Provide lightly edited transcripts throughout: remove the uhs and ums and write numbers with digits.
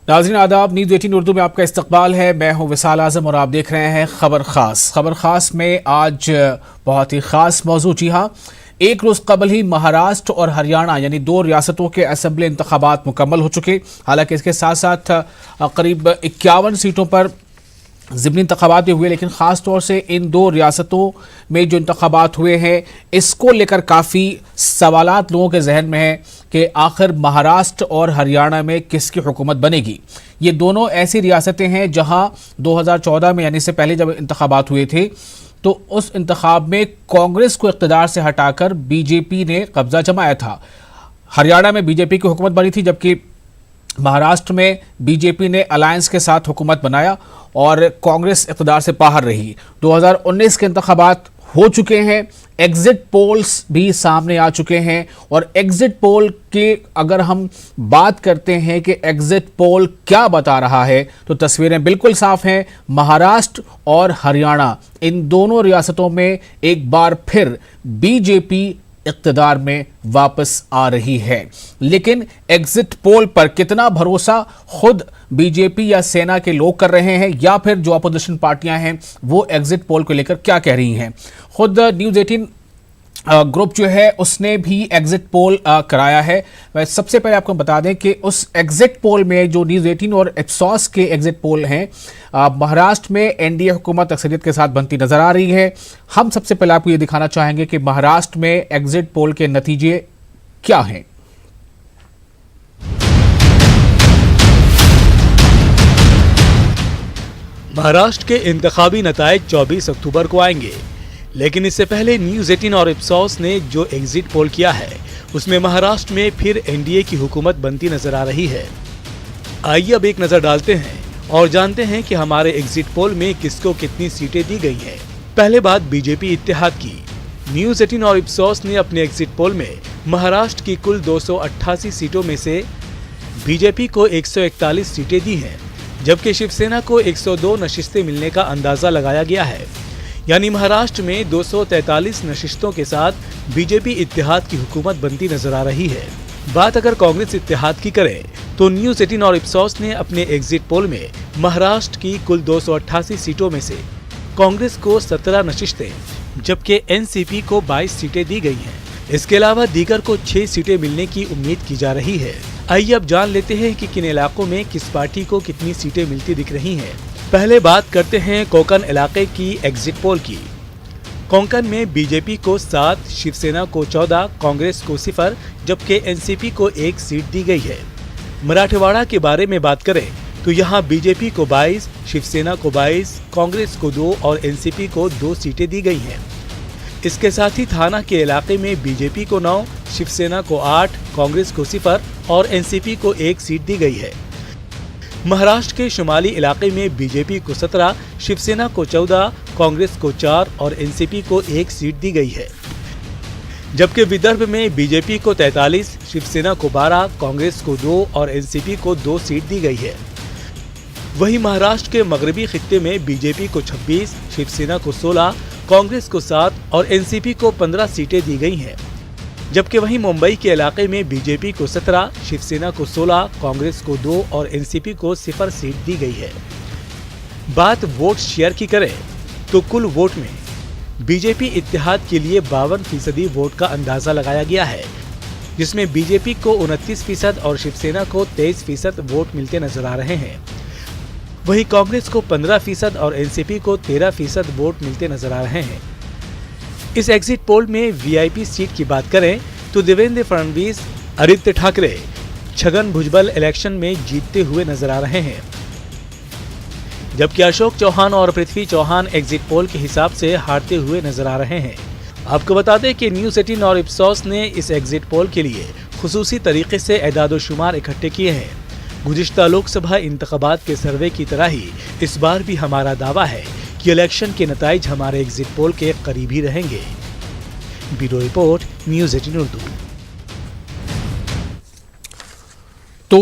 नाज़रीन आदाब, न्यूज़ 18 उर्दू में आपका इस्तकबाल है। मैं हूं विसाल आजम और आप देख रहे हैं खबर खास। खबर खास में आज बहुत ही खास मौजू। जी हाँ, एक रोज कबल ही महाराष्ट्र और हरियाणा यानी दो रियासतों के असेंबली इंतखाबात मुकम्मल हो चुके। हालांकि इसके साथ साथ करीब 51 सीटों पर ज़िमनी इंतखाबात भी हुए, लेकिन ख़ास तौर से इन दो रियासतों में जो इंतखाबात हुए हैं इसको लेकर काफ़ी सवालात लोगों के जहन में हैं कि आखिर महाराष्ट्र और हरियाणा में किसकी हुकूमत बनेगी। ये दोनों ऐसी रियासतें हैं जहां 2014 में यानी से पहले जब इंतखाबात हुए थे तो उस इंतखाब में कांग्रेस को इक़्तिदार से हटाकर बीजेपी ने कब्जा जमाया था। हरियाणा में बीजेपी की हुकूमत बनी थी, जबकि महाराष्ट्र में बीजेपी ने अलायंस के साथ हुकूमत बनाया और कांग्रेस इक़्तिदार से बाहर रही। 2019 के इंतखाबात हो चुके हैं, एग्जिट पोल्स भी सामने आ चुके हैं और एग्जिट पोल के अगर हम बात करते हैं कि एग्जिट पोल क्या बता रहा है तो तस्वीरें बिल्कुल साफ हैं। महाराष्ट्र और हरियाणा इन दोनों रियासतों में एक बार फिर बीजेपी इक़्तिदार में वापस आ रही है। लेकिन एग्जिट पोल पर कितना भरोसा खुद बीजेपी या सेना के लोग कर रहे हैं या फिर जो अपोजिशन पार्टियां हैं वो एग्जिट पोल को लेकर क्या कह रही हैं। खुद न्यूज़ 18 ग्रुप जो है उसने भी एग्जिट पोल कराया है। सबसे पहले आपको बता दें कि उस एग्जिट पोल में जो न्यूज़ 18 और इप्सॉस के एग्जिट पोल हैं, महाराष्ट्र में एनडीए हुकूमत अक्सरियत के साथ बनती नजर आ रही है। हम सबसे पहले आपको ये दिखाना चाहेंगे कि महाराष्ट्र में एग्जिट पोल के नतीजे क्या हैं। महाराष्ट्र के इंतखाबी नतायज 24 अक्टूबर को आएंगे, लेकिन इससे पहले न्यूज़ 18 और इप्सॉस ने जो एग्जिट पोल किया है उसमें महाराष्ट्र में फिर एनडीए की हुकूमत बनती नजर आ रही है। आइए अब एक नजर डालते हैं और जानते हैं कि हमारे एग्जिट पोल में किसको कितनी सीटें दी गई हैं। पहले बात बीजेपी इत्तेहाद की। न्यूज़ 18 और इप्सॉस ने अपने एग्जिट पोल में महाराष्ट्र की कुल 288 सीटों में से बीजेपी को 141 सीटें दी हैं, जबकि शिवसेना को 102 नशिस्तें मिलने का अंदाजा लगाया गया है। यानी महाराष्ट्र में 243 नशिस्तों के साथ बीजेपी इत्तेहाद की हुकूमत बनती नजर आ रही है। बात अगर कांग्रेस इत्तेहाद की करें तो न्यूज़ 18 और इप्सॉस ने अपने एग्जिट पोल में महाराष्ट्र की कुल 288 सीटों में से कांग्रेस को 17 नशिस्तें जबकि एनसीपी को 22 सीटें दी गई हैं। इसके अलावा दीगर को 6 सीटें मिलने की उम्मीद की जा रही है। आइए अब जान लेते हैं कि किन इलाकों में किस पार्टी को कितनी सीटें मिलती दिख रही हैं। पहले बात करते हैं कोंकण इलाके की एग्जिट पोल की। कोंकण में बीजेपी को 7, शिवसेना को 14, कांग्रेस को 0 जबकि एनसीपी को 1 सीट दी गई है। मराठवाड़ा के बारे में बात करें तो यहाँ बीजेपी को 22, शिवसेना को 22, कांग्रेस को 2 और एनसीपी को 2 सीटें दी गई हैं। इसके साथ ही थाना के इलाके में बीजेपी को 9, शिवसेना को 8, कांग्रेस को 0 और एनसीपी को 1 सीट दी गई है। महाराष्ट्र के शुमाली इलाके में बीजेपी को 17, शिवसेना को 14, कांग्रेस को 4 और एनसीपी को 1 सीट दी गई है। जबकि विदर्भ में बीजेपी को 43, शिवसेना को 12, कांग्रेस को 2 और एनसीपी को 2 सीट दी गई है। वहीं महाराष्ट्र के मगरबी खित्ते में बीजेपी को 26, शिवसेना को 16, कांग्रेस को 7 और एनसीपी को 15 सीटें दी गई हैं। जबकि वहीं मुंबई के इलाके में बीजेपी को 17, शिवसेना को 16, कांग्रेस को 2 और एनसीपी को 0 सीट दी गई है। बात वोट शेयर की करें तो कुल वोट में बीजेपी इत्तेहाद के लिए 52% वोट का अंदाजा लगाया गया है, जिसमें बीजेपी को 29% और शिवसेना को 23% वोट मिलते नजर आ रहे हैं। वहीं कांग्रेस को 15% और एनसीपी को 13% वोट मिलते नजर आ रहे हैं। इस एग्जिट पोल में वीआईपी सीट की बात करें तो देवेंद्र फडणवीस, आदित्य ठाकरे, छगन भुजबल इलेक्शन में जीतते हुए नजर आ रहे हैं, जबकि अशोक चौहान और पृथ्वी चौहान एग्जिट पोल के हिसाब से हारते हुए नजर आ रहे हैं। आपको बता दें कि न्यूज़ 18 और इप्सॉस ने इस एग्जिट पोल के लिए खुसूसी तरीके से एदाद-ओ-शुमार इकट्ठे किए हैं। गुज़िश्ता लोकसभा इंतखाबात के सर्वे की तरह ही इस बार भी हमारा दावा है कि इलेक्शन के नताइज हमारे एग्जिट पोल के करीब ही रहेंगे। Bureau report, news 18 Urdu. तो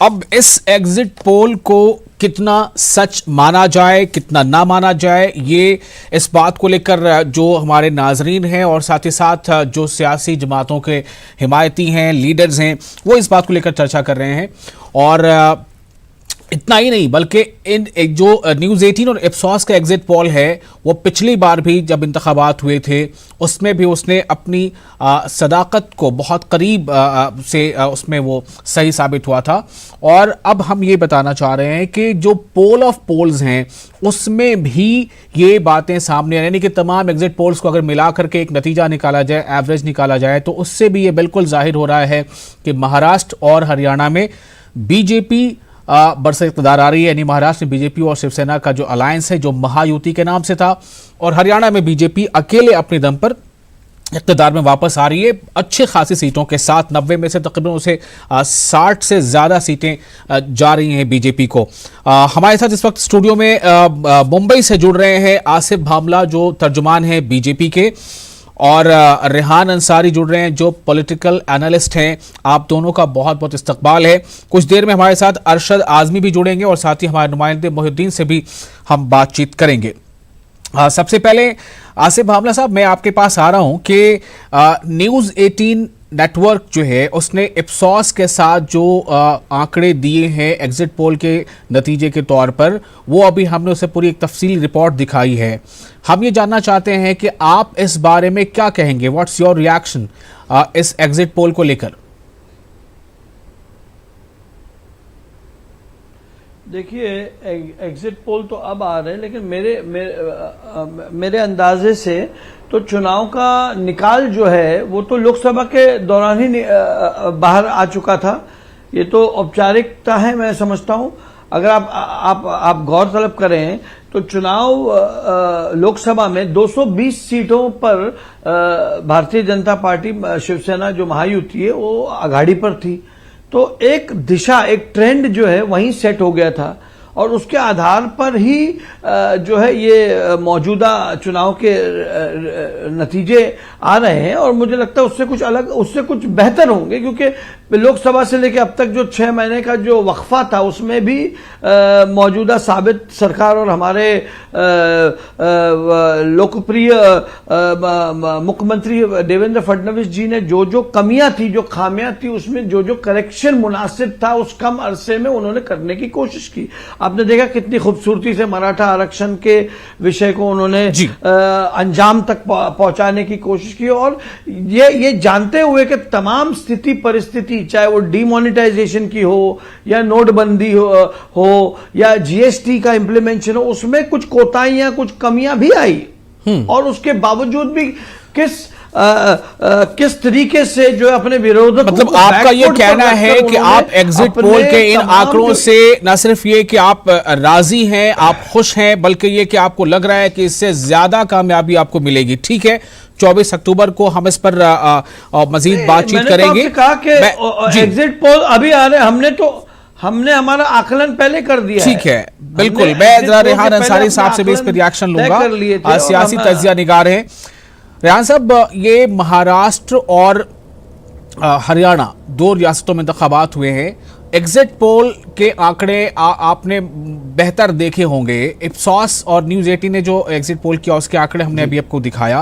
अब इस एग्जिट पोल को कितना सच माना जाए, कितना ना माना जाए, ये इस बात को लेकर जो हमारे नाजरीन हैं और साथ ही साथ जो सियासी जमातों के हिमायती हैं, लीडर्स हैं, वो इस बात को लेकर चर्चा कर रहे हैं। और इतना ही नहीं बल्कि इन एक जो न्यूज़ 18 और इप्सॉस का एग्जिट पोल है वो पिछली बार भी जब इंतखाबात हुए थे उसमें भी उसने अपनी सदाकत को बहुत करीब से उसमें वो सही साबित हुआ था। और अब हम ये बताना चाह रहे हैं कि जो पोल ऑफ पोल्स हैं उसमें भी ये बातें सामने यानी कि तमाम एग्जिट पोल्स को अगर मिला करके एक नतीजा निकाला जाए, एवरेज निकाला जाए, तो उससे भी ये बिल्कुल जाहिर हो रहा है कि महाराष्ट्र और हरियाणा में बीजेपी बरसर इक़्तिदार आ रही है। यानी महाराष्ट्र में बीजेपी और शिवसेना का जो अलायंस है जो महायुति के नाम से था, और हरियाणा में बीजेपी अकेले अपने दम पर इक़्तिदार में वापस आ रही है अच्छी खासी सीटों के साथ। 90 में से तकरीबन उसे 60 से ज़्यादा सीटें जा रही हैं बीजेपी को। हमारे साथ इस वक्त स्टूडियो में मुंबई से जुड़ रहे हैं आसिफ भामला जो तर्जुमान हैं बीजेपी के, और रेहान अंसारी जुड़ रहे हैं जो पॉलिटिकल एनालिस्ट हैं। आप दोनों का बहुत बहुत इस्तकबाल है। कुछ देर में हमारे साथ अरशद आज़मी भी जुड़ेंगे और साथ ही हमारे नुमाइंदे मोहिउद्दीन से भी हम बातचीत करेंगे। सबसे पहले आसिफ भामला साहब, मैं आपके पास आ रहा हूं कि न्यूज़ 18 नेटवर्क जो है उसने इप्सॉस के साथ जो आंकड़े दिए हैं एग्जिट पोल के नतीजे के तौर पर, वो अभी हमने उसे पूरी एक तफसीली रिपोर्ट दिखाई है। हम ये जानना चाहते हैं कि आप इस बारे में क्या कहेंगे, व्हाट्स योर रिएक्शन इस एग्जिट पोल को लेकर? देखिए, एग्जिट पोल तो अब आ रहे हैं, लेकिन मेरे अंदाजे से तो चुनाव का निकाल जो है वो तो लोकसभा के दौरान ही बाहर आ चुका था। ये तो औपचारिकता है, मैं समझता हूं। अगर आप गौर तलब करें तो चुनाव लोकसभा में 220 सीटों पर भारतीय जनता पार्टी शिवसेना जो महायुति है वो आघाड़ी पर थी। तो एक दिशा, एक ट्रेंड जो है वहीं सेट हो गया था, और उसके आधार पर ही जो है ये मौजूदा चुनाव के नतीजे आ रहे हैं। और मुझे लगता है उससे कुछ अलग, उससे कुछ बेहतर होंगे, क्योंकि लोकसभा से लेकर अब तक जो 6 महीने का जो वक्फा था उसमें भी मौजूदा साबित सरकार और हमारे लोकप्रिय मुख्यमंत्री देवेंद्र फडणवीस जी ने जो जो कमियां थी, जो खामियां थी, उसमें जो जो करेक्शन मुनासिब था उस कम अरसे में उन्होंने करने की कोशिश की। आपने देखा कितनी खूबसूरती से मराठा आरक्षण के विषय को उन्होंने अंजाम तक पहुंचाने की कोशिश की, और ये जानते हुए कि तमाम स्थिति परिस्थिति, चाहे वो डीमोनेटाइजेशन की हो या नोटबंदी हो या जीएसटी का इंप्लीमेंटेशन हो, उसमें कुछ कोताहियां, कुछ कमियां भी आई, और उसके बावजूद भी किस तरीके से जो है अपने विरोधक, मतलब आपका ये कहना है कि आप एग्जिट पोल के इन आंकड़ों से न सिर्फ ये कि आप राजी हैं, आप खुश हैं, बल्कि ये कि आपको लग रहा है कि इससे ज्यादा कामयाबी आपको मिलेगी। ठीक है, 24 अक्टूबर को हम इस पर मजीद बातचीत करेंगे। कहा कि एग्जिट पोल अभी आ रहे, हमने हमारा आकलन पहले कर दिया। ठीक है, बिल्कुल। मैं जरा रेहान अंसारी साहब से भी इस पर रिएक्शन लूंगा, सियासी तज्जिया निगार हैं। रेहान साहब, ये महाराष्ट्र और हरियाणा 2 रियासतों में इंतखाबात हुए हैं। एग्जिट पोल के आंकड़े आपने बेहतर देखे होंगे। इप्सॉस और न्यूज़ 18 ने जो एग्जिट पोल किया उसके आंकड़े हमने अभी आपको दिखाया।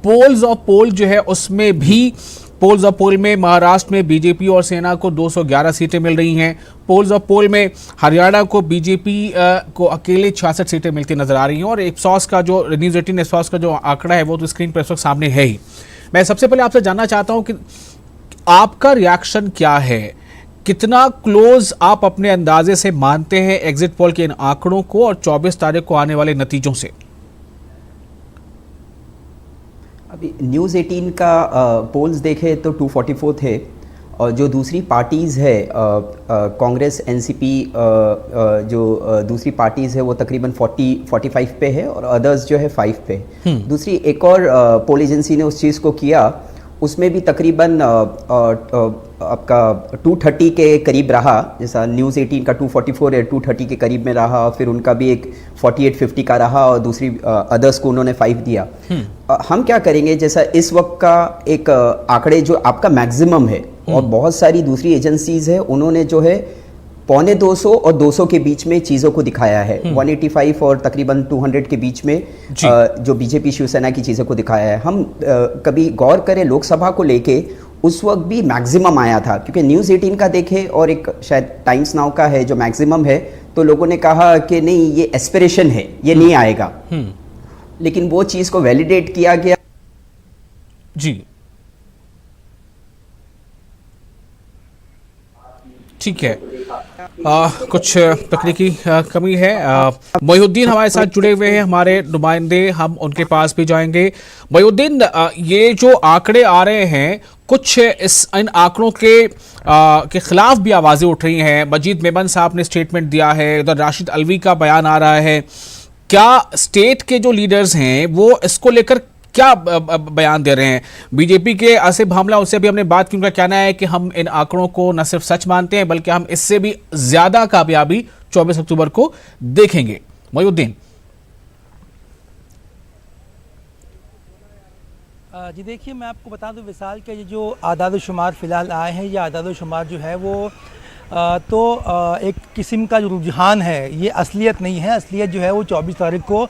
पोल्स ऑफ पोल जो है उसमें भी, पोल्स ऑफ पोल में महाराष्ट्र में बीजेपी और सेना को 211 सीटें मिल रही हैं। पोल्स ऑफ पोल में हरियाणा को बीजेपी को अकेले 66 सीटें मिलती नजर आ रही हैं। और इप्सॉस का जो न्यूज़ 18 इप्सॉस का जो आंकड़ा है वो तो स्क्रीन पर इस वक्त सामने है ही। मैं सबसे पहले आपसे जानना चाहता हूं कि आपका रिएक्शन क्या है, कितना क्लोज आप अपने अंदाजे से मानते हैं एग्जिट पोल के इन आंकड़ों को और 24 तारीख को आने वाले नतीजों से? अभी न्यूज़ 18 का पोल्स देखे तो 244 थे, और जो दूसरी पार्टीज़ है कांग्रेस, एनसीपी, जो दूसरी पार्टीज़ है वो तकरीबन 45 पे है, और अदर्स जो है 5 पे। दूसरी एक और पोल एजेंसी ने उस चीज़ को किया, उसमें भी तकरीबन आपका 230 के करीब रहा। जैसा न्यूज़ 18 का 244 है, 230 के करीब में रहा, फिर उनका भी एक 48-50 का रहा, और दूसरी अदर्स को उन्होंने 5 दिया। हम क्या करेंगे, जैसा इस वक्त का एक आंकड़े जो आपका मैक्सिमम है, और बहुत सारी दूसरी एजेंसीज है उन्होंने जो है 125 और 200 के बीच में चीज़ों को दिखाया है। 185 और तकरीबन 200 के बीच में जो बीजेपी शिवसेना की चीज़ों को दिखाया है। हम कभी गौर करें लोकसभा को लेके, उस वक्त भी मैक्सिमम आया था, क्योंकि न्यूज़ 18 का देखें और एक शायद टाइम्स नाउ का है जो मैक्सिमम है तो लोगों ने कहा कि नहीं, ये एस्पिरेशन है, ये नहीं आएगा। लेकिन वो चीज को वैलिडेट किया गया। जी, ठीक है। कुछ तकनीकी कमी है। मोहिउद्दीन हमारे साथ जुड़े हुए हैं, हमारे नुमाइंदे, हम उनके पास भी जाएंगे। मोहिउद्दीन, ये जो आंकड़े आ रहे हैं, कुछ इन आंकड़ों के खिलाफ भी आवाजें उठ रही हैं। मजीद मेमन साहब ने स्टेटमेंट दिया है, उधर राशिद अलवी का बयान आ रहा है। क्या स्टेट के जो लीडर्स हैं वो इसको लेकर क्या बयान दे रहे हैं? बीजेपी के आसिफ भामला, उससे भी हमने बात की, उनका कहना है कि हम इन आंकड़ों को न सिर्फ सच मानते हैं बल्कि हम इससे भी ज्यादा कामयाबी 24 अक्टूबर को देखेंगे। मोहिउद्दीन जी देखिए, मैं आपको बता दूं, विशाल के ये जो आदाद-ओ-शुमार फिलहाल आए हैं, ये आदाद-ओ-शुमार जो है वो एक किस्म का जो रुझान है, ये असलियत नहीं है। असलियत जो है वो 24 तारीख को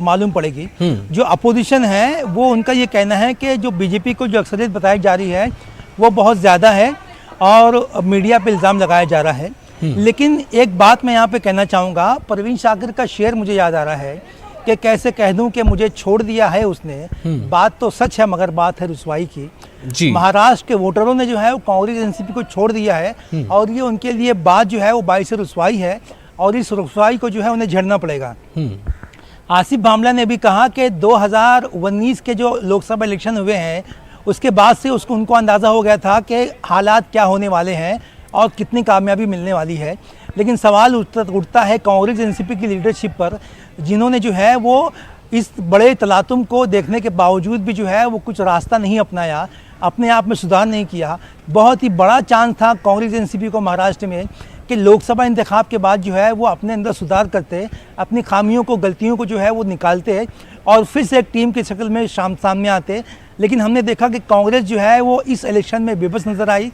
मालूम पड़ेगी। जो अपोजिशन है वो उनका ये कहना है कि जो बीजेपी को जो अक्सरियत बताई जा रही है वो बहुत ज़्यादा है और मीडिया पे इल्ज़ाम लगाया जा रहा है। लेकिन एक बात मैं यहाँ पे कहना चाहूँगा, परवीन शाकिर का शेर मुझे याद आ रहा है कि कैसे कह दूं कि मुझे छोड़ दिया है उसने। बात तो सच है मगर बात है रुसवाई की। जी, महाराष्ट्र के वोटरों ने जो है वो कांग्रेस एनसीपी को छोड़ दिया है और ये उनके लिए बात जो है वो बाइस रुसवाई है और इस रुसवाई को जो है उन्हें झेलना पड़ेगा। आसिफ भामला ने भी कहा कि 2019 के जो लोकसभा इलेक्शन हुए हैं उसके बाद से उनको अंदाज़ा हो गया था कि हालात क्या होने वाले हैं और कितनी कामयाबी मिलने वाली है। लेकिन सवाल उठता है कांग्रेस एनसीपी की लीडरशिप पर, जिन्होंने जो है वो इस बड़े तलातुम को देखने के बावजूद भी जो है वो कुछ रास्ता नहीं अपनाया, अपने आप में सुधार नहीं किया। बहुत ही बड़ा चांस था कांग्रेस एनसीपी को महाराष्ट्र में कि लोकसभा इंतखाब के बाद जो है वो अपने अंदर सुधार करते, अपनी खामियों को, गलतियों को जो है वो निकालते और फिर से एक टीम की शक्ल में सामने आते। लेकिन हमने देखा कि कांग्रेस जो है वो इस इलेक्शन में बेबस नज़र आई।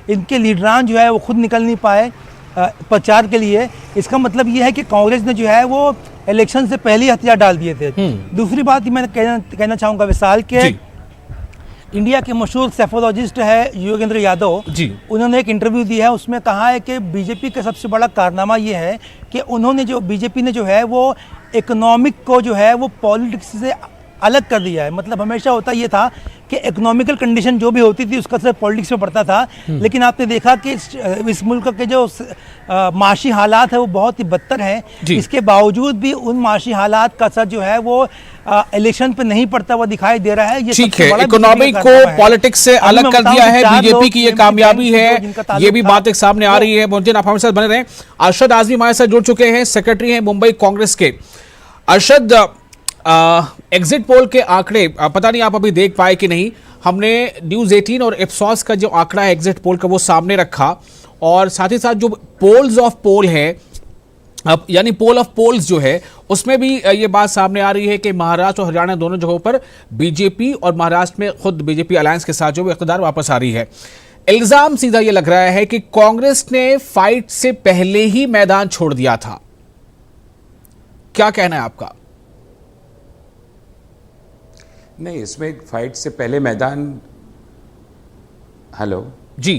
इनके लीडरान जो है वो खुद निकल नहीं पाए प्रचार के लिए। इसका मतलब ये है कि कांग्रेस ने जो है वो इलेक्शन से पहले ही हथियार डाल दिए थे। दूसरी बात मैं कहना चाहूँगा विशाल के इंडिया के मशहूर सेफोलॉजिस्ट है योगेंद्र यादव जी, उन्होंने एक इंटरव्यू दिया है, उसमें कहा है कि बीजेपी का सबसे बड़ा कारनामा ये है कि बीजेपी ने जो है वो इकोनॉमिक को जो है वो पॉलिटिक्स से अलग कर दिया है। मतलब हमेशा होता ये था कि इकोनॉमिकल कंडीशन जो भी होती थी उसका असर पॉलिटिक्स में पड़ता था। लेकिन आपने देखा कि इस मुल्क के जो माशी हालात है वो बहुत ही बदतर हैं। इसके बावजूद भी उन माशी हालात का असर जो है वो इलेक्शन पे नहीं पड़ता हुआ दिखाई दे रहा है। ये ठीक है, इकोनॉमी को पॉलिटिक्स से अलग कर दिया है, बीजेपी की ये कामयाबी है, ये भी बात एक सामने आ रही है। मोहद्दीन, आप हमारे साथ बने रहें। अरशद आजमी हमारे साथ जुड़ चुके हैं, सेक्रेटरी हैं मुंबई कांग्रेस के। अरशद, एग्जिट पोल के आंकड़े पता नहीं आप अभी देख पाए कि नहीं, हमने न्यूज़ 18 और इप्सॉस का जो आंकड़ा है एग्जिट पोल का वो सामने रखा और साथ ही साथ जो पोल्स ऑफ पोल है, अब यानी पोल ऑफ पोल्स जो है उसमें भी ये बात सामने आ रही है कि महाराष्ट्र और हरियाणा दोनों जगहों पर बीजेपी और महाराष्ट्र में खुद बीजेपी अलायंस के साथ जो इख्तियार वापस आ रही है। इल्जाम सीधा ये लग रहा है कि कांग्रेस ने फाइट से पहले ही मैदान छोड़ दिया था। क्या कहना है आपका? नहीं, इसमें फाइट से पहले मैदान, हेलो जी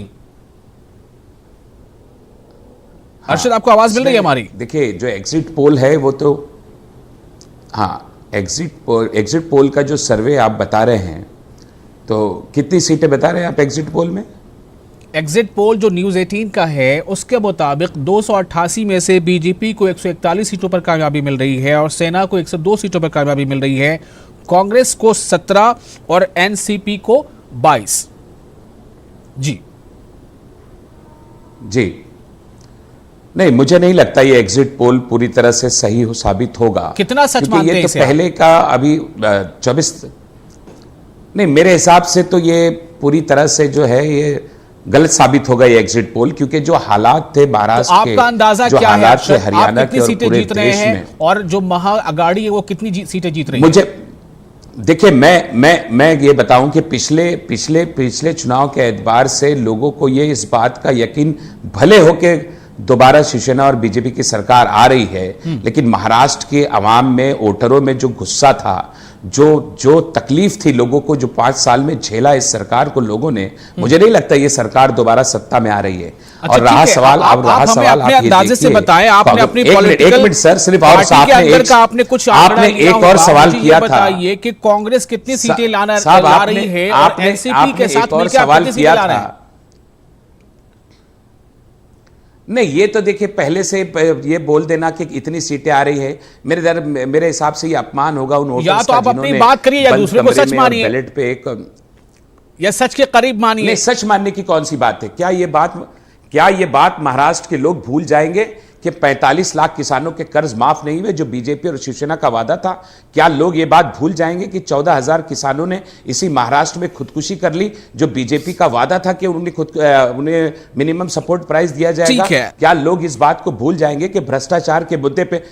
अरशद, आपको आवाज मिल रही है हमारी? देखिए, जो एग्जिट पोल है वो तो, हाँ, एग्जिट पोल का जो सर्वे आप बता रहे हैं, तो कितनी सीटें बता रहे हैं आप एग्जिट पोल में? एग्जिट पोल जो न्यूज़ 18 का है उसके मुताबिक 288 में से बीजेपी को 141 सीटों पर कामयाबी मिल रही है और सेना को 102 सीटों पर कामयाबी मिल रही है, कांग्रेस को 17 और एनसीपी को 22। जी जी, नहीं, मुझे नहीं लगता ये एग्जिट पोल पूरी तरह से सही हो साबित होगा। कितना सच मानते हैं ये तो इसे पहले का अभी 24, नहीं, मेरे हिसाब से तो ये पूरी तरह से जो है ये गलत साबित होगा ये एग्जिट पोल, क्योंकि जो हालात थे महाराष्ट्र के, आपका अंदाजा जो क्या हालात है? थे हरियाणा के और पूरे देश में, और जो महाअघाड़ी है वो कितनी सीटें जीत रही है? मुझे देखिए, मैं ये बताऊं कि पिछले चुनाव के एतबार से लोगों को ये इस बात का यकीन भले हो कि दोबारा शिवसेना और बीजेपी की सरकार आ रही है, लेकिन महाराष्ट्र के अवाम में, वोटरों में जो गुस्सा था, जो तकलीफ थी लोगों को, जो 5 साल में झेला इस सरकार को लोगों ने, मुझे नहीं लगता ये सरकार दोबारा सत्ता में आ रही है। अच्छा, और रहा सवाल, आप अपने अंदाजे से बताएं, आपने अपनी एक मिनट सर, सिर्फ और आपने कुछ आपने एक और सवाल किया था, बताइए कि कांग्रेस कितनी सीटें ला रही है और एनसीपी के साथ और सवाल किया था। नहीं, ये तो देखिए पहले से ये बोल देना कि इतनी सीटें आ रही है, मेरे हिसाब से ये अपमान होगा उन वोटर्स का। या तो आप अपनी बात करिए या दूसरे को सच मानिए, बैलेट पे एक या सच के करीब मानिए। नहीं, सच मानने की कौन सी बात है? क्या ये बात महाराष्ट्र के लोग भूल जाएंगे कि 45 लाख किसानों के कर्ज माफ नहीं हुए, जो बीजेपी और शिवसेना का वादा था? क्या लोग ये बात भूल जाएंगे कि 14,000 किसानों ने इसी महाराष्ट्र में खुदकुशी कर ली, जो बीजेपी का वादा था कि उन्हें मिनिमम सपोर्ट प्राइस दिया जाएगा? क्या लोग इस बात को भूल जाएंगे कि भ्रष्टाचार के मुद्दे पे,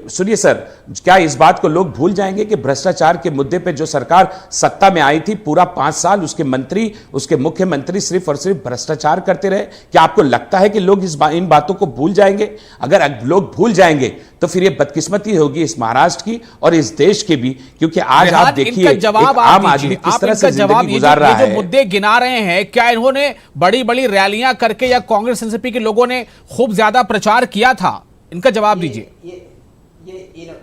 सुनिए सर, क्या इस बात को लोग भूल जाएंगे कि भ्रष्टाचार के मुद्दे पे जो सरकार सत्ता में आई थी, पूरा 5 साल उसके मंत्री, उसके मुख्यमंत्री सिर्फ और सिर्फ भ्रष्टाचार करते रहे? क्या आपको लगता है कि लोग इन बातों को भूल जाएंगे? अगर लोग भूल जाएंगे तो फिर ये बदकिस्मती होगी इस महाराष्ट्र की और इस देश की भी, क्योंकि आज आप देखिए एक आम आदमी किस तरह से जिंदगी गुजार रहा है। जो मुद्दे गिना रहे हैं, क्या इन्होंने बड़ी बड़ी रैलियां करके या कांग्रेस एनसीपी के लोगों ने खूब ज्यादा प्रचार किया था? इनका जवाब दीजिए।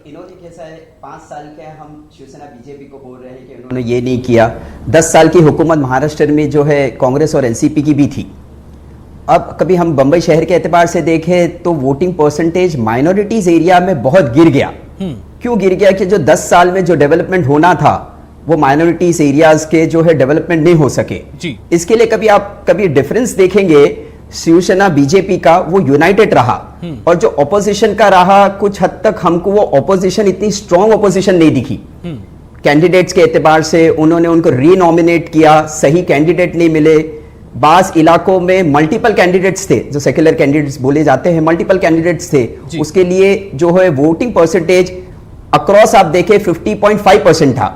इन्होंने कैसा है, 5 साल के हम शिवसेना बीजेपी को बोल रहे हैं कि उन्होंने ये नहीं किया। 10 साल की हुकूमत महाराष्ट्र में जो है कांग्रेस और एनसीपी की भी थी। अब कभी हम बंबई शहर के एतबार से देखें तो वोटिंग परसेंटेज माइनॉरिटीज एरिया में बहुत गिर गया। क्यों गिर गया? कि जो 10 साल में जो डेवलपमेंट होना था वो माइनॉरिटीज एरियाज के जो है डेवलपमेंट नहीं हो सके जी। इसके लिए कभी डिफरेंस देखेंगे, शिवसेना बीजेपी का वो यूनाइटेड रहा और जो ऑपोजिशन का रहा, कुछ हद तक हमको वो ऑपोजिशन इतनी स्ट्रॉन्ग ऑपोजिशन नहीं दिखी। कैंडिडेट्स के एतबार से उन्होंने उनको रीनॉमिनेट किया, सही कैंडिडेट नहीं मिले। बास इलाकों में मल्टीपल कैंडिडेट्स थे, जो सेक्युलर कैंडिडेट्स बोले जाते हैं, मल्टीपल कैंडिडेट्स थे। उसके लिए जो है वोटिंग परसेंटेज अक्रॉस आप देखें 50.5% था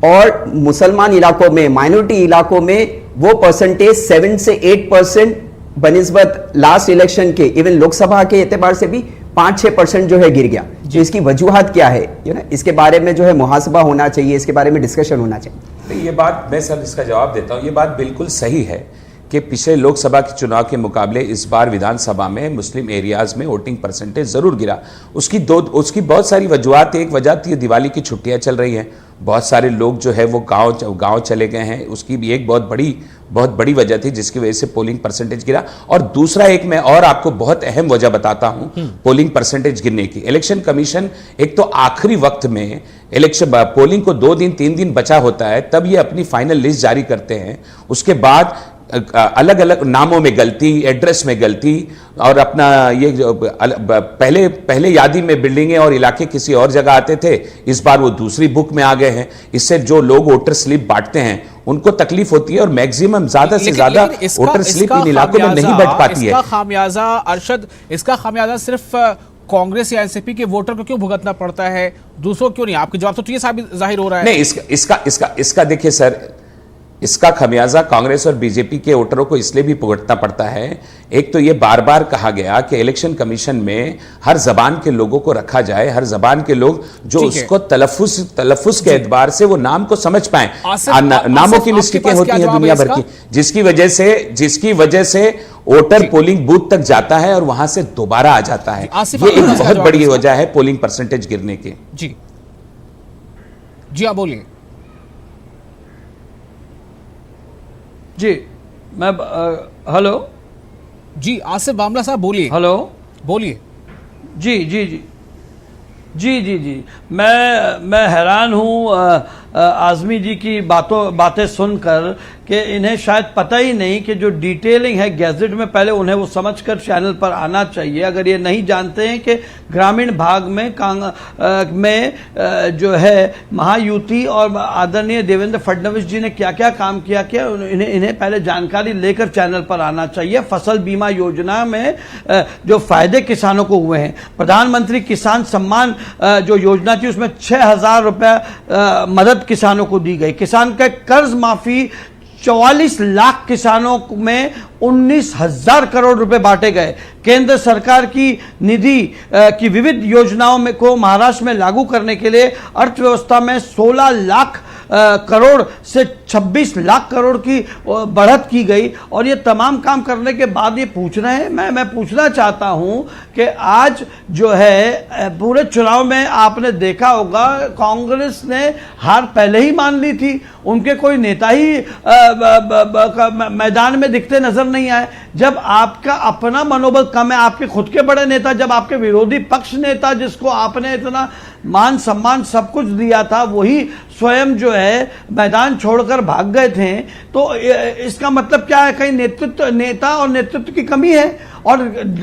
और मुसलमान इलाकों में, माइनॉरिटी इलाकों में वो परसेंटेज 7 से 8% बनिस्बत लास्ट इलेक्शन के, इवन लोकसभा के एतबार से भी 5-6% जो है गिर गया। तो इसकी वजूहत क्या है, इसके बारे में जो है मुहासबा होना चाहिए, इसके बारे में डिस्कशन होना चाहिए। ये बात मैं सर इसका जवाब देता हूं। ये बात बिल्कुल सही है कि पिछले लोकसभा के चुनाव के मुकाबले इस बार विधानसभा में मुस्लिम एरियाज में वोटिंग परसेंटेज जरूर गिरा। उसकी बहुत सारी वजूहत। एक वजह थी दिवाली की छुट्टियां चल रही हैं, बहुत सारे लोग जो है वो गांव चले गए हैं, उसकी भी एक बहुत बड़ी वजह थी जिसकी वजह से पोलिंग परसेंटेज गिरा। और दूसरा एक मैं और आपको बहुत अहम वजह बताता हूं पोलिंग परसेंटेज गिरने की। इलेक्शन कमीशन एक तो आखिरी वक्त में इलेक्शन पोलिंग को 2 दिन 3 दिन बचा होता है, तब ये अपनी फाइनल लिस्ट जारी करते हैं। उसके बाद अलग अलग नामों में गलती, एड्रेस में गलती, और अपना ये पहले यादी में बिल्डिंगें और इलाके किसी और जगह आते थे, इस बार वो दूसरी बुक में आ गए हैं। इससे जो लोग वोटर स्लिप बांटते हैं उनको तकलीफ होती है और मैक्सिमम ज्यादा से ज्यादा वोटर स्लिप इन इलाकों में नहीं बढ़ पाती है। इसका खामियाजा अरशद, इसका खामियाजा सिर्फ कांग्रेस या एनसीपी के वोटर को क्यों भुगतना पड़ता है, दूसरों क्यों नहीं? आपके जवाब तो ये साबित जाहिर हो रहा है। नहीं, इसका देखिए सर, इसका खमियाजा कांग्रेस और बीजेपी के वोटरों को इसलिए भी भुगतना पड़ता है। एक तो ये बार बार कहा गया कि इलेक्शन कमीशन में हर जबान के लोगों को रखा जाए, हर जबान के लोग जो उसको तलफ्फुज के एतबार से वो नाम को समझ पाए। नामों की मिस्टेकें होती हैं दुनिया भर की, जिसकी वजह से वोटर पोलिंग बूथ तक जाता है और वहां से दोबारा आ जाता है। ये एक बहुत बड़ी वजह है पोलिंग परसेंटेज गिरने की। जी आप बोलिए। जी मैं हेलो जी आसिफ बामला साहब बोलिए। हेलो बोलिए। जी जी जी जी जी जी मैं हैरान हूँ आज़मी जी की बातें सुनकर कि इन्हें शायद पता ही नहीं कि जो डिटेलिंग है गैजेट में, पहले उन्हें वो समझकर चैनल पर आना चाहिए। अगर ये नहीं जानते हैं कि ग्रामीण भाग में जो है महायुति और आदरणीय देवेंद्र फडणवीस जी ने क्या क्या काम किया, इन्हें पहले जानकारी लेकर चैनल पर आना चाहिए। फसल बीमा योजना में जो फायदे किसानों को हुए हैं, प्रधानमंत्री किसान सम्मान जो योजना थी उसमें 6,000 रुपये मदद किसानों को दी गई। किसान का कर्ज माफी 44 लाख किसानों में 19,000 करोड़ रुपए बांटे गए। केंद्र सरकार की निधि की विविध योजनाओं में को महाराष्ट्र में लागू करने के लिए अर्थव्यवस्था में 16 लाख करोड़ से 26 लाख करोड़ की बढ़त की गई। और ये तमाम काम करने के बाद ये पूछ रहे हैं, मैं पूछना चाहता हूं कि आज जो है पूरे चुनाव में आपने देखा होगा कांग्रेस ने हार पहले ही मान ली थी, उनके कोई नेता ही मैदान में दिखते नजर नहीं आए। जब आपका अपना मनोबल कम है, आपके खुद के बड़े नेता, जब आपके विरोधी पक्ष नेता जिसको आपने इतना मान सम्मान सब कुछ दिया था वही स्वयं जो है मैदान छोड़कर भाग गए थे, तो इसका मतलब क्या है? कहीं नेता और नेतृत्व की कमी है। और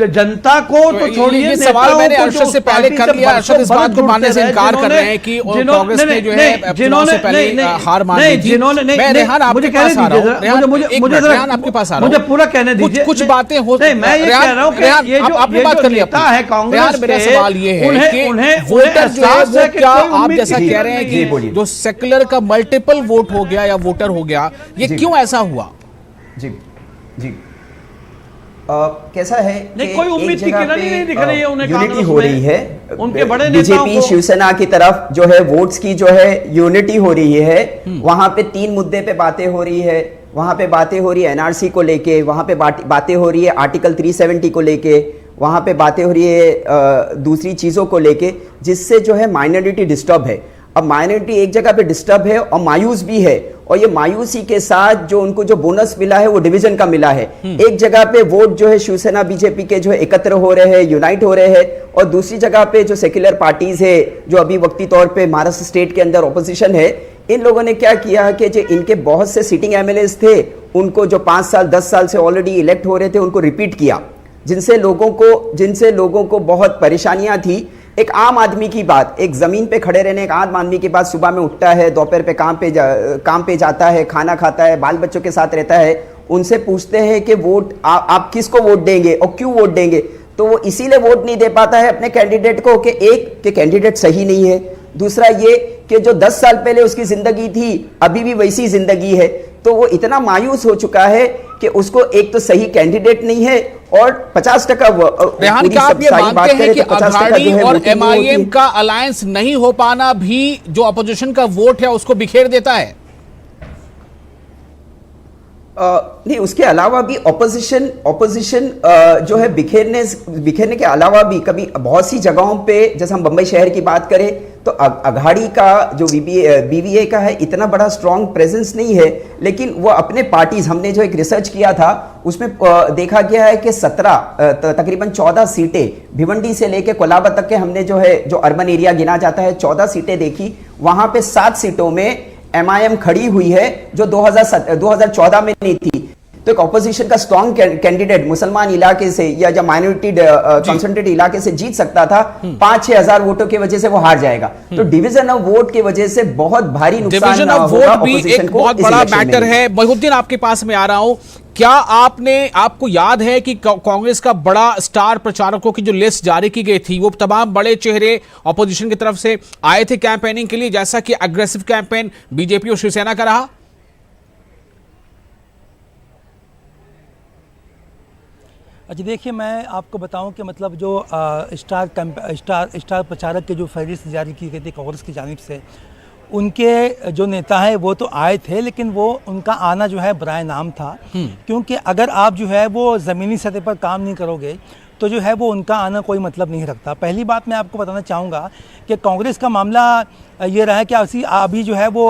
जनता को तो छोड़िए, ये सवाल मैंने अरशद से पहले कर लिया। अरशद इस बात को मानने से इनकार कर रहे हैं कि कांग्रेस ने जो है चुनाव से पहले हार मान ली थी। मैं रेहान आपके पास आ रहा हूं, रेहान आपके पास आ रहा हूं, मुझे पूरा कहने दीजिए। कुछ बातें हो, मैं ये कह रहा हूं कि ये जो आपने बात कर लिया है कांग्रेस, मेरा सवाल ये है कि वोटर जो है वो क्या आप जैसा कह रहे हैं कि जो सेक्युलर का मल्टीपल वोट हो गया या वोटर हो गया, ये क्यों ऐसा हुआ? जी जी कैसा है नहीं, कोई उम्मीद की किरण ही नहीं दिख रही है उन्हें। यूनिटी हो रही है उनके बड़े नेताओं बीजेपी को। शिवसेना की तरफ जो है वोट्स की जो है यूनिटी हो रही है। वहां पे 3 मुद्दे पे बातें हो रही है। वहां पे बातें हो रही है एनआरसी को लेके, वहां पे बातें हो रही है आर्टिकल 370 को लेके, वहां पे बातें हो रही है दूसरी चीजों को लेके, जिससे जो है माइनॉरिटी डिस्टर्ब है। अब माइनॉरिटी एक जगह पे डिस्टर्ब है और मायूस भी है, और ये मायूसी के साथ जो उनको जो बोनस मिला है वो डिवीजन का मिला है। एक जगह पे वोट जो है शिवसेना बीजेपी के जो है एकत्र हो रहे हैं, यूनाइट हो रहे हैं, और दूसरी जगह पे जो सेक्युलर पार्टीज है जो अभी वक्ती तौर पे महाराष्ट्र स्टेट के अंदर ऑपोजिशन है, इन लोगों ने क्या किया कि जो इनके बहुत से सिटिंग एमएलएस थे उनको जो 5 साल 10 साल से ऑलरेडी इलेक्ट हो रहे थे उनको रिपीट किया, जिनसे लोगों को बहुत परेशानियां थी। एक आम आदमी की बात, एक जमीन पे खड़े रहने एक आम आदमी की बात, सुबह में उठता है, दोपहर पे काम पे जाता है, खाना खाता है, बाल बच्चों के साथ रहता है, उनसे पूछते हैं कि वोट आप किसको वोट देंगे और क्यों वोट देंगे, तो वो इसीलिए वोट नहीं दे पाता है अपने कैंडिडेट को कि एक कि कैंडिडेट सही नहीं है, दूसरा ये कि जो 10 साल पहले उसकी जिंदगी थी अभी भी वैसी जिंदगी है। तो वो इतना मायूस हो चुका है कि उसको एक तो सही कैंडिडेट नहीं है और 50% रेहान का आप ये मानते हैं कि अघाड़ी और एमआईएम का अलायंस नहीं हो पाना भी जो अपोजिशन का वोट है उसको बिखेर देता है? नहीं, उसके अलावा भी ऑपोजिशन जो है बिखेरने के अलावा भी कभी बहुत सी जगहों पे, जैसे हम बंबई शहर की बात करें तो अघाड़ी का जो बीवीए का है इतना बड़ा स्ट्रॉन्ग प्रेजेंस नहीं है, लेकिन वो अपने पार्टीज, हमने जो एक रिसर्च किया था उसमें देखा गया है कि 17 तकरीबन 14 सीटें भिवंडी से लेके कोलाबा तक के हमने जो है जो अर्बन एरिया गिना जाता है 14 सीटें देखी, वहां पे 7 सीटों में एमआईएम खड़ी हुई है जो 2014 में नहीं थी। तो एक ऑपोजिशन का स्ट्रॉन्ग कैंडिडेट मुसलमान इलाके से या जो माइनॉरिटी कंसंट्रेटेड इलाके से जीत सकता था, 5-6 हजार वोटों की वजह से वो हार जाएगा। तो डिवीजन ऑफ वोट की वजह से बहुत भारी नुकसान डिवीजन ऑफ वोट भी एक बहुत बड़ा मैटर है। मोहिउद्दीन आपके पास में आ रहा हूं, क्या आपको याद है कि कांग्रेस का बड़ा स्टार प्रचारकों की जो लिस्ट जारी की गई थी वो तमाम बड़े चेहरे ऑपोजिशन की तरफ से आए थे कैंपेनिंग के लिए, जैसा कि अग्रेसिव कैंपेन बीजेपी और शिवसेना का रहा? अच्छा देखिए, मैं आपको बताऊं कि मतलब जो स्टार प्रचारक के जो फहरिस्त जारी की गई थी कांग्रेस की जानिब से, उनके जो नेता हैं वो तो आए थे, लेकिन वो उनका आना जो है बराए नाम था, क्योंकि अगर आप जो है वो ज़मीनी सतह पर काम नहीं करोगे तो जो है वो उनका आना कोई मतलब नहीं रखता। पहली बात मैं आपको बताना चाहूँगा कि कांग्रेस का मामला ये रहा है कि अभी जो है वो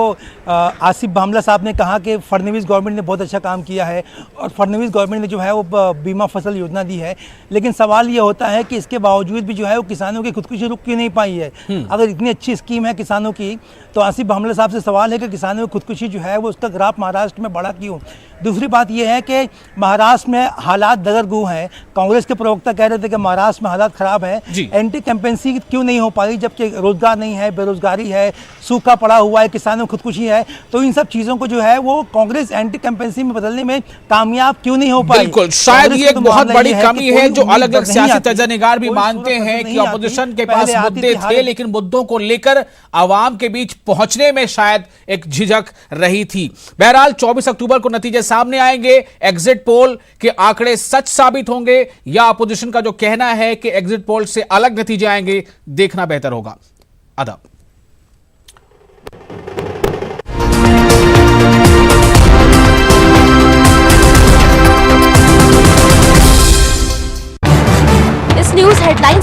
आसिफ भामला साहब ने कहा कि फडणवीस गवर्नमेंट ने बहुत अच्छा काम किया है और फडणवीस गवर्नमेंट ने जो है वो बीमा फसल योजना दी है, लेकिन सवाल ये होता है कि इसके बावजूद भी जो है वो किसानों की खुदकुशी रुक क्यों नहीं पाई है। अगर इतनी अच्छी स्कीम है किसानों की तो आसिफ भामला साहब से सवाल है कि किसानों की खुदकुशी जो है वो उसका ग्राफ महाराष्ट्र में बढ़ा क्यों। दूसरी बात यह है कि महाराष्ट्र में हालात दगरगू हैं। कांग्रेस के प्रवक्ता कह रहे थे कि महाराष्ट्र में हालात खराब है, एंटी कैंपेंसी क्यों नहीं हो पाई जबकि रोजगार नहीं है, बेरोजगारी है, है, सूखा पड़ा हुआ है, किसानों की खुदकुशी है, तो इन सब चीज़ों को जो है वो कांग्रेस एंटी कैंपेन्सी में बदलने में कामयाब क्यों नहीं हो पाई? बिल्कुल, शायद कांग्रेस ये का एक तो बहुत मामला बड़ी ये है कमी कि है कोई जो उम्मीद अलग अलग नहीं सियासी आती, तज्जानिगार भी कोई मानते सूरत हैं नजर कि नहीं आती। अपोजिशन के पहले पास आती मुद्दे थी, हर थे, लेकिन मुद्दों को लेकर आवाम के बीच पहुंचने में शायद एक झिझक रही थी। बहरहाल 24 अक्टूबर को नतीजे सामने आएंगे, एग्जिट पोल के आंकड़े सच साबित होंगे या अपोजिशन का जो कहना है कि एग्जिट पोल से अलग नतीजे आएंगे, देखना बेहतर होगा। आदाब। इस न्यूज हेडलाइंस